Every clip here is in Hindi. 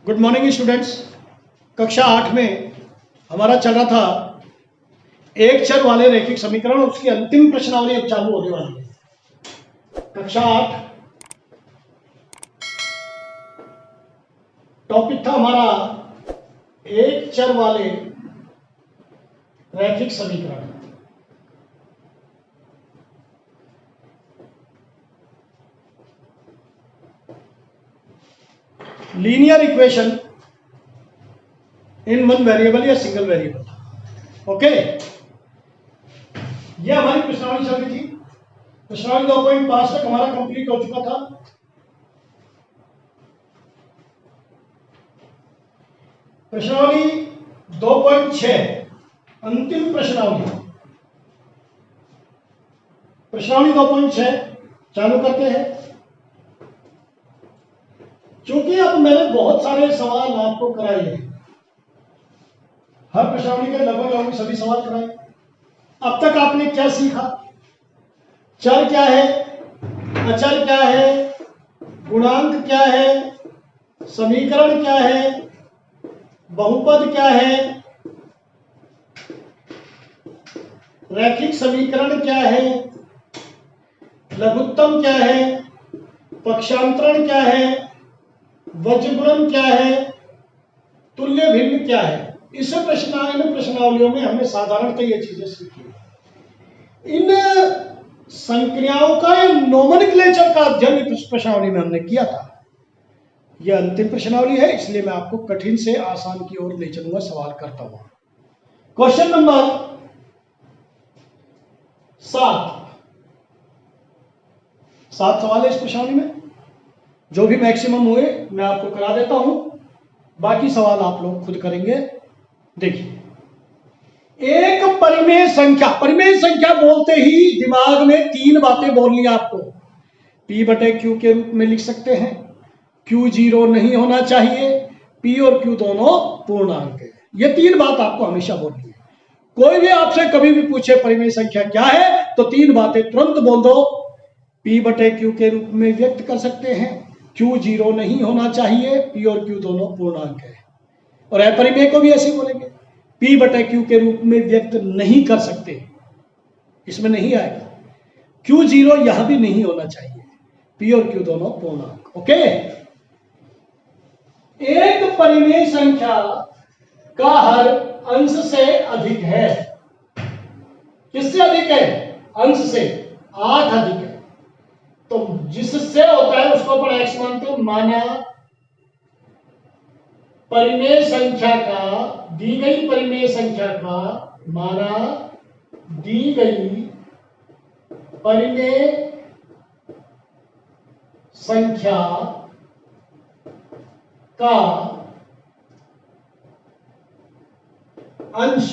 Good morning students. कक्षा 8 में हमारा चल रहा था एक चर वाले रैखिक समीकरण, उसकी अंतिम प्रश्नावली अब चालू होने वाली है। कक्षा 8 टॉपिक था हमारा एक चर वाले रैखिक समीकरण। Linear equation in one variable या सिंगल वेरिएबल। ओके, ये हमारी प्रश्नावली चल रही थी। प्रश्नावली 2.5 तक हमारा कंप्लीट हो चुका था। प्रश्नावली 2.6 अंतिम प्रश्नावली। प्रश्नावली 2.6 चालू करते हैं। क्योंकि अब मैंने बहुत सारे सवाल आपको कराए हैं, हर प्रश्नावली के लगभग सभी सवाल कराए। अब तक आपने क्या सीखा? चर क्या है, अचर क्या है, गुणांक क्या है, समीकरण क्या है, बहुपद क्या है, रैखिक समीकरण क्या है, लघुत्तम क्या है, पक्षांतरण क्या है, वज्रगुणन क्या है, तुल्य भिन्न क्या है। इस प्रश्नावलियों में हमने साधारणतः ये चीजें सीखी। इन संक्रियाओं का या नोमेनक्लेचर का अध्ययन प्रश्नावली में हमने किया था। यह अंतिम प्रश्नावली है, इसलिए मैं आपको कठिन से आसान की ओर ले चलूंगा सवाल करता हुआ। क्वेश्चन नंबर 7 सवाल है इस प्रश्नावली में। जो भी मैक्सिमम हुए मैं आपको करा देता हूं, बाकी सवाल आप लोग खुद करेंगे। देखिए, एक परिमेय संख्या बोलते ही दिमाग में 3 बातें बोलनी है आपको। P/Q के रूप में लिख सकते हैं, Q 0 नहीं होना चाहिए, P और Q दोनों पूर्णांक है। ये 3 बात आपको हमेशा बोलनी है। कोई भी आपसे कभी भी पूछे परिमेय संख्या क्या है, तो 3 बातें तुरंत बोल दो। P/Q के रूप में व्यक्त कर सकते हैं, Q 0 नहीं होना चाहिए, P और Q दोनों पूर्णांक है। और अपरिमेय को भी ऐसे बोलेंगे, P/Q के रूप में व्यक्त नहीं कर सकते, इसमें नहीं आएगा। Q 0 यहां भी नहीं होना चाहिए, P और Q दोनों पूर्णांक। ओके, एक परिमेय संख्या का हर अंश से अधिक है। किससे अधिक है? अंश से 8 अधिक है। तो जिससे होता है उसको अपन x मानते हैं। माना परिमेय संख्या का, दी गई परिमेय संख्या का, माना दी गई परिमेय संख्या का अंश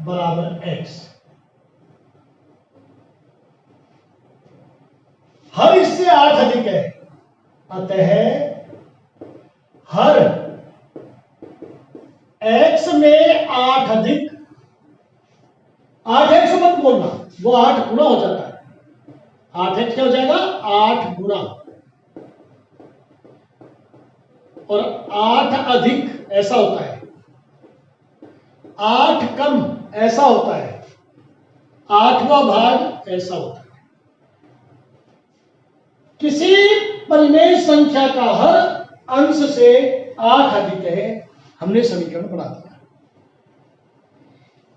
बराबर x। हर इससे 8 अधिक है, अतः हर x में 8 अधिक, 8x मत बोलना, वो 8 गुना हो जाता है। 8x क्या हो जाएगा? 8 गुना। और 8 अधिक ऐसा होता है, 8 कम ऐसा होता है, 8वां भाग ऐसा होता है। किसी परिमेय संख्या का हर अंश से 8 अधिक है, हमने समीकरण बना दिया।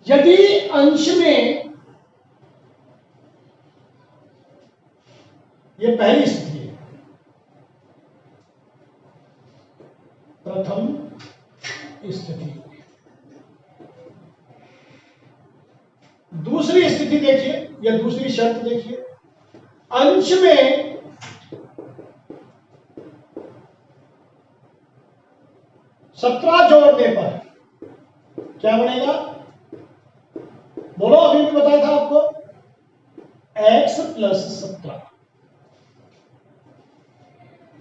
यदि अंश में, यह पहली स्थिति है, प्रथम स्थिति। दूसरी स्थिति देखिए, या दूसरी शर्त देखिए, अंश में 17 जोड़ने पर क्या बनेगा? बोलो, अभी भी बताया था आपको, x + 17।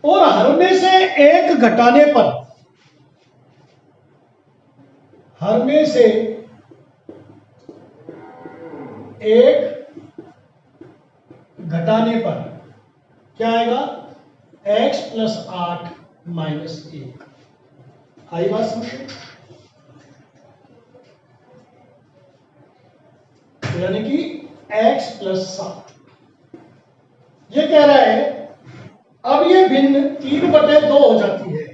और हर में से 1 घटाने पर, हर में से 1 घटाने पर क्या आएगा? x + 8 -1। आई बात समझ में? यानी कि x + 7। ये कह रहा है अब ये भिन्न 3/2 हो जाती है।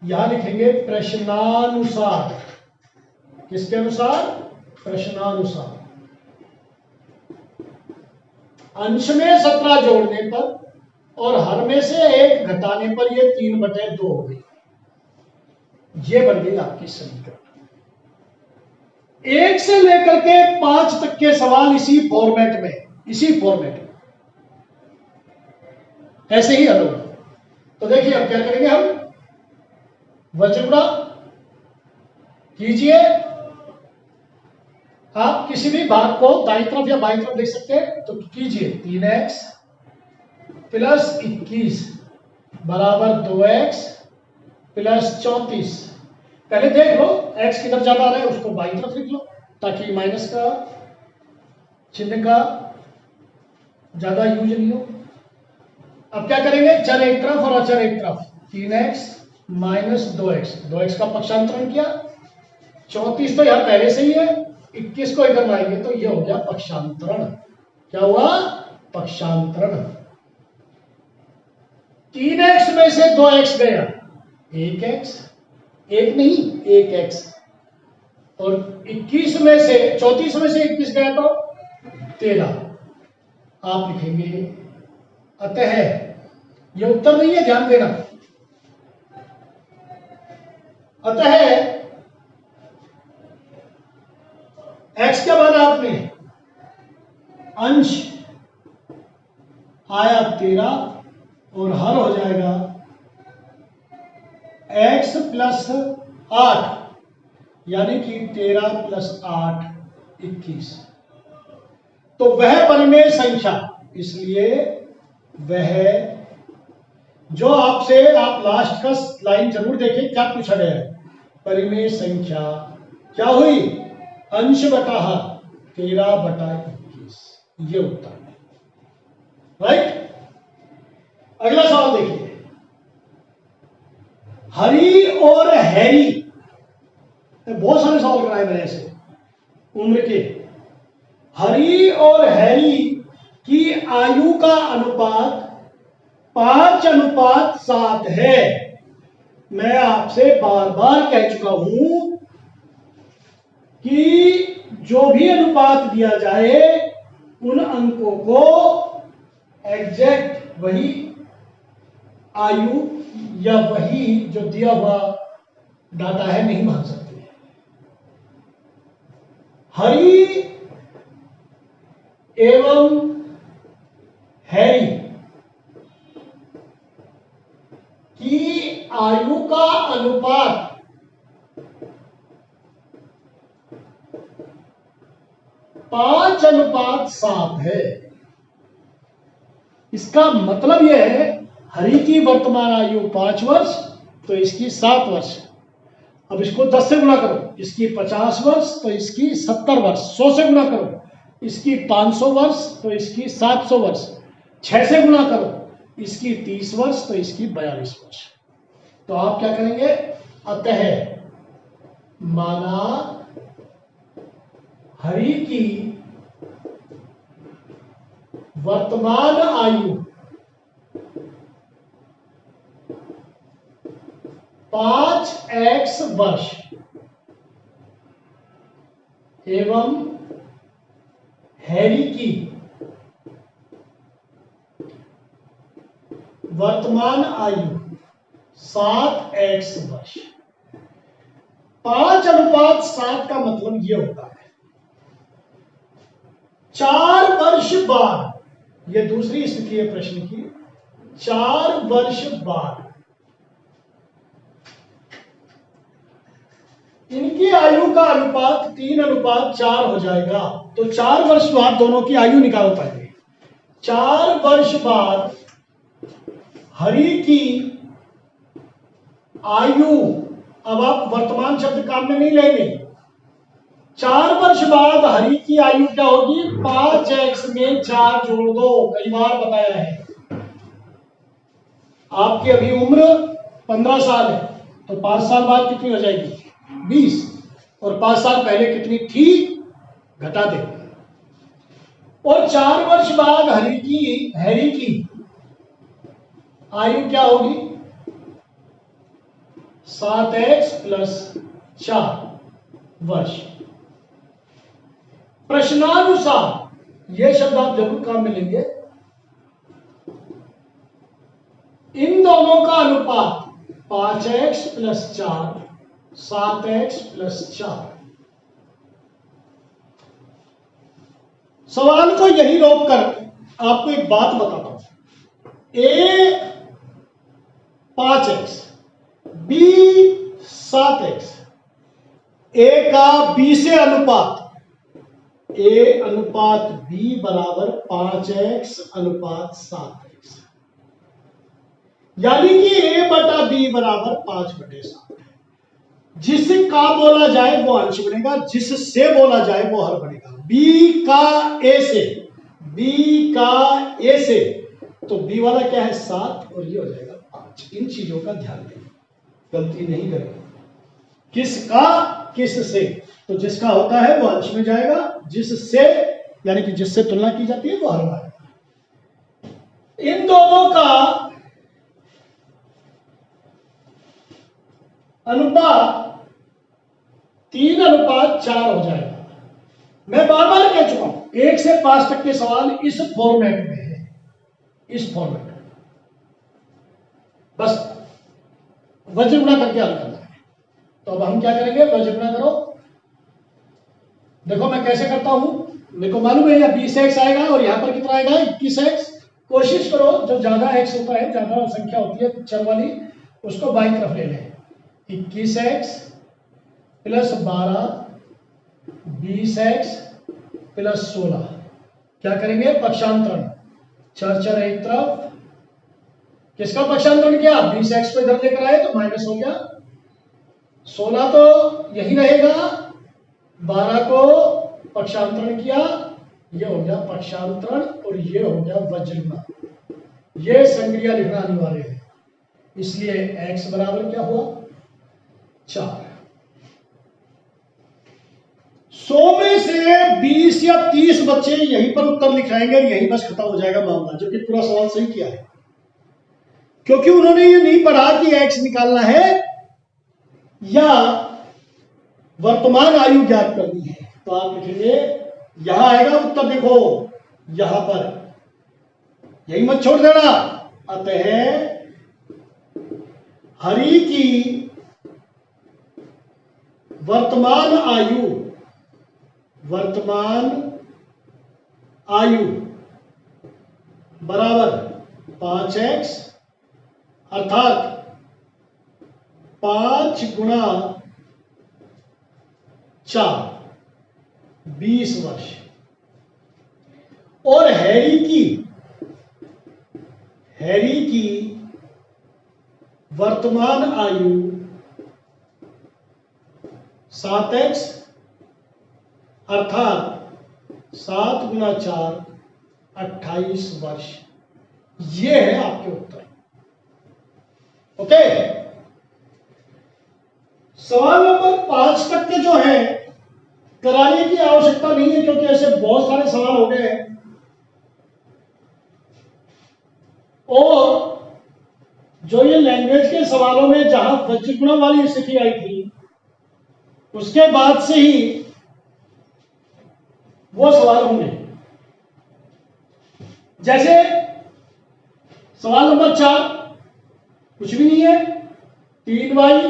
यहां लिखेंगे प्रश्नानुसार। किसके अनुसार? प्रश्नानुसार। अंश में 17 जोड़ने पर और हर में से 1 घटाने पर ये 3/2 हो गई। ये बन गई आपकी समीकरण। 1 से लेकर के 5 तक के सवाल इसी फॉर्मेट में ऐसे ही हल होगा। तो देखिए अब क्या करेंगे हम, वज्रगुणा कीजिए। आप किसी भी भाग को दाईं तरफ या बाईं तरफ लिख सकते हैं, तो कीजिए 3x + 21 बराबर 2x + 34। पहले देख लो x किधर ज्यादा आ रहा है, उसको बाईं तरफ लिख लो ताकि माइनस का चिन्ह का ज्यादा यूज नहीं हो। अब क्या करेंगे, चर एक तरफ और अचर एक तरफ। 3x - 2x का पक्षांतरण किया। 34 तो यहां पहले से ही है, 21 को इधर लाएंगे तो ये हो गया पक्षांतरण। क्या हुआ? पक्षांतरण। 3x में से 2x गया, 1x, 1 नहीं 1x, और 21 में से 34 में से 21 गया तो 13। आप लिखेंगे अतः, ये उत्तर नहीं है, ध्यान देना। अतः x क्या माना आपने? अंश आया 13 और हर हो जाएगा x + 8, यानी कि 13 + 8 21। तो वह परिमेय संख्या, इसलिए वह जो आपसे, आप लास्ट का लाइन जरूर देखें क्या पूछा गया है। परिमेय संख्या क्या हुई? अंश बटा हर 13/21। ये उत्तर है, राइट। अगला सवाल देखिए, हरी और हैरी, बहुत सारे सवाल कराए मैंने ऐसे उम्र के। हरी और हैरी की आयु का अनुपात 5:7 है। मैं आपसे बार बार कह चुका हूं कि जो भी अनुपात दिया जाए उन अंकों को एग्जैक्ट वही आयु या वही जो दिया हुआ डाटा है नहीं मान सकते। हरी एवं हैरी की आयु का अनुपात 5:7 है। इसका मतलब यह है, हरि की वर्तमान आयु 5 वर्ष, तो इसकी 7 वर्ष। अब इसको 10 से गुणा करो, इसकी 50 वर्ष, तो इसकी 70 वर्ष। 100 से गुणा करो, इसकी 500 वर्ष, तो इसकी 700 वर्ष। 6 से गुणा करो, इसकी 30 वर्ष, तो इसकी 42 वर्ष। तो आप क्या करेंगे, अतः माना हरि की वर्तमान आयु 5x वर्ष एवं हैरी की वर्तमान आयु 7x वर्ष। 5:7 का मतलब यह होता है 4 वर्ष बाद, यह दूसरी स्थिति है प्रश्न की, 4 वर्ष बाद इनकी आयु का अनुपात 3:4 हो जाएगा। तो 4 वर्ष बाद दोनों की आयु निकाल पाएंगे। 4 वर्ष बाद हरि की आयु, अब आप वर्तमान शब्द काम में नहीं लेंगे। 4 वर्ष बाद हरि की आयु क्या होगी? 5x में 4 जोड़ दो, कई बार बताया है। आपकी अभी उम्र 15 साल है तो 5 साल बाद कितनी हो जाएगी? 20। और 5 साल पहले कितनी थी घटा दे। और 4 वर्ष बाद हैरी की आयु क्या होगी? 7x प्लस 4 वर्ष। प्रश्नानुसार यह शब्द आप जरूर काम में लेंगे। इन दोनों का अनुपात 5x प्लस 4 7x प्लस 4। सवाल को यही रोककर आपको एक बात बताता हूं। A 5x B 7x, A का B से अनुपात A अनुपात B बराबर 5x अनुपात 7x, यानी कि A बटा B बराबर 5/7। जिसका बोला जाए वो अंश बनेगा, जिससे बोला जाए वो हर बनेगा। B का A से तो B वाला क्या है 7 और ये हो जाएगा 5। इन चीजों का ध्यान दें, गलती नहीं करें। किसका किससे, तो जिसका होता है वो अंश में जाएगा, जिससे यानी कि जिससे तुलना की जाती है वो हर में आएगा। इन दोनों का अनुपात 3:4 हो जाएगा। मैं बार बार कह चुका हूं 1 से 5 तक के सवाल इस फॉर्मेट में है, इस फॉर्मेट में बस वज्र गुणा करके हल करना है। तो अब हम क्या करेंगे, वज्र गुणा करो। देखो मैं कैसे करता हूं, मेरे को मालूम है यहाँ 20x आएगा और यहां पर कितना आएगा 21x। कोशिश करो जो ज्यादा x होता है, ज्यादा संख्या होती है चर वाली, उसको बाईं तरफ ले लें। 21x plus 12 20x plus 16। क्या करेंगे, पक्षांतरण। चर एक तरफ, किसका पक्षांतरण किया, 20x को इधर लेकर आए तो माइनस हो गया, 16 तो यही रहेगा, 12 को पक्षांतरण किया, ये हो गया पक्षांतरण और ये हो गया वज्र गुणा। ये संक्रिया लिखना अनिवार्य है, इसलिए x बराबर क्या हुआ 4। 100 में से 20 या 30 बच्चे यहीं पर उत्तर लिखाएंगे और यहीं बस खत्म हो जाएगा मामला, जो कि पूरा सवाल सही किया है, क्योंकि उन्होंने ये नहीं पढ़ा कि x निकालना है या वर्तमान आयु ज्ञात करनी है। तो आप लिखेंगे, यहां आएगा उत्तर, देखो यहां पर, यही मत छोड़ देना। अतः हरि की वर्तमान आयु बराबर 5x, अर्थात 5 गुणा 4 20 वर्ष। और हैरी की वर्तमान आयु 7x, अर्थात 7 गुणा 4 28 वर्ष। ये है आपके उत्तर। ओके, सवाल नंबर 5 तक के जो है कराने की आवश्यकता नहीं है, क्योंकि ऐसे बहुत सारे सवाल हो गए हैं। और जो ये लैंग्वेज के सवालों में जहां वज्र गुणा वाली स्थिति आई थी, उसके बाद से ही वो सवाल होंगे। जैसे सवाल नंबर 4 कुछ भी नहीं है, 3y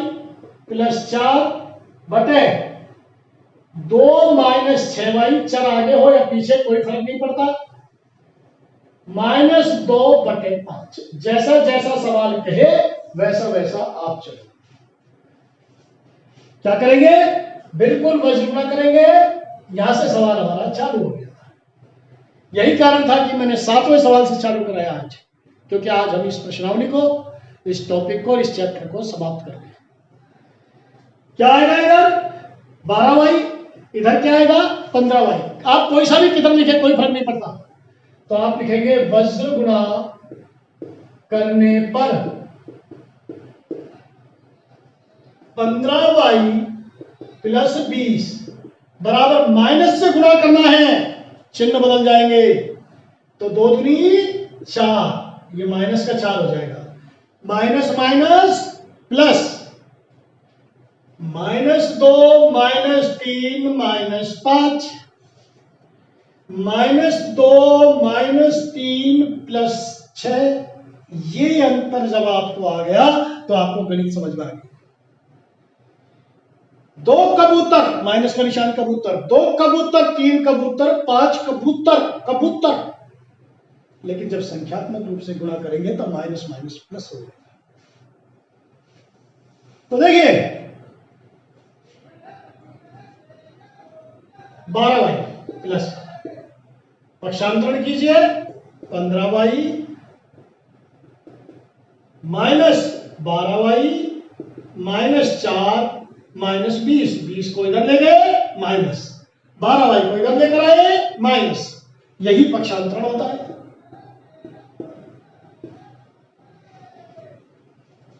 प्लस 4 बटे 2 माइनस 6y, चर आगे हो या पीछे कोई फर्क नहीं पड़ता, -2/5। जैसा जैसा सवाल कहे वैसा वैसा आप चलो। क्या करेंगे, बिल्कुल वज्र गुणा करेंगे। यहां से सवाल हमारा चालू हो गया था। यही कारण था कि मैंने 7वें सवाल से चालू कराया आज, क्योंकि आज हम इस प्रश्नावली को, इस टॉपिक को, इस चैप्टर को समाप्त कर दें। क्या आएगा इधर 12y, इधर क्या आएगा 15y। आप कोई सा भी किधर लिखे कोई फर्क नहीं पड़ता। तो आप लिखेंगे वज्र गुणा करने पर 15y प्लस 20 बराबर माइनस से गुणा करना है, चिन्ह बदल जाएंगे तो 2 दूनी 4, ये माइनस का 4 हो जाएगा। Minus minus plus, -2 -3 -5, -2 -3 plus 6। ये अंतर जब आपको आ गया तो आपको गणित समझ में आ गया। 2 कबूतर, माइनस का निशान कबूतर, 2 कबूतर, 3 कबूतर, 5 कबूतर, कबूतर। लेकिन जब संख्यात्मक रूप से गुणा करेंगे तो माइनस माइनस प्लस हो जाएगा। तो देखिए 12y प्लस, पक्षांतरण कीजिए, 15y minus 12y minus 4 minus 20, 20 को इधर ले गए माइनस, 12y को इधर लेकर आए माइनस, यही पक्षांतरण होता है।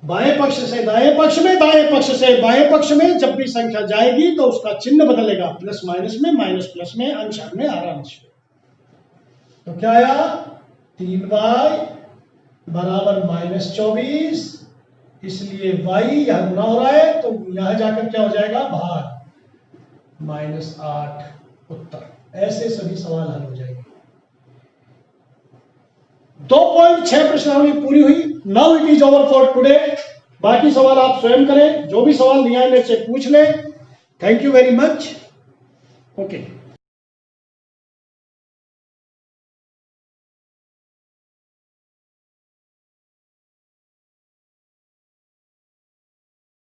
बाएं पक्ष से दाएं पक्ष में, दाएं पक्ष से बाएं पक्ष में जब भी संख्या जाएगी तो उसका चिन्ह बदलेगा, प्लस माइनस में, माइनस प्लस में, अंश में, आरांश में। तो क्या आया, 3y बराबर -24, इसलिए y यहां गुणा हो रहा है तो यहां जाकर क्या हो जाएगा, भाग, -8 उत्तर। ऐसे सभी सवाल हल हो जाएंगे। 2.6 प्रश्नावली पूरी हुई। Now it is over for today. बाकी सवाल आप स्वयं करें, जो भी सवाल नहीं आए मेरे से पूछ लें। Thank you very much. Okay.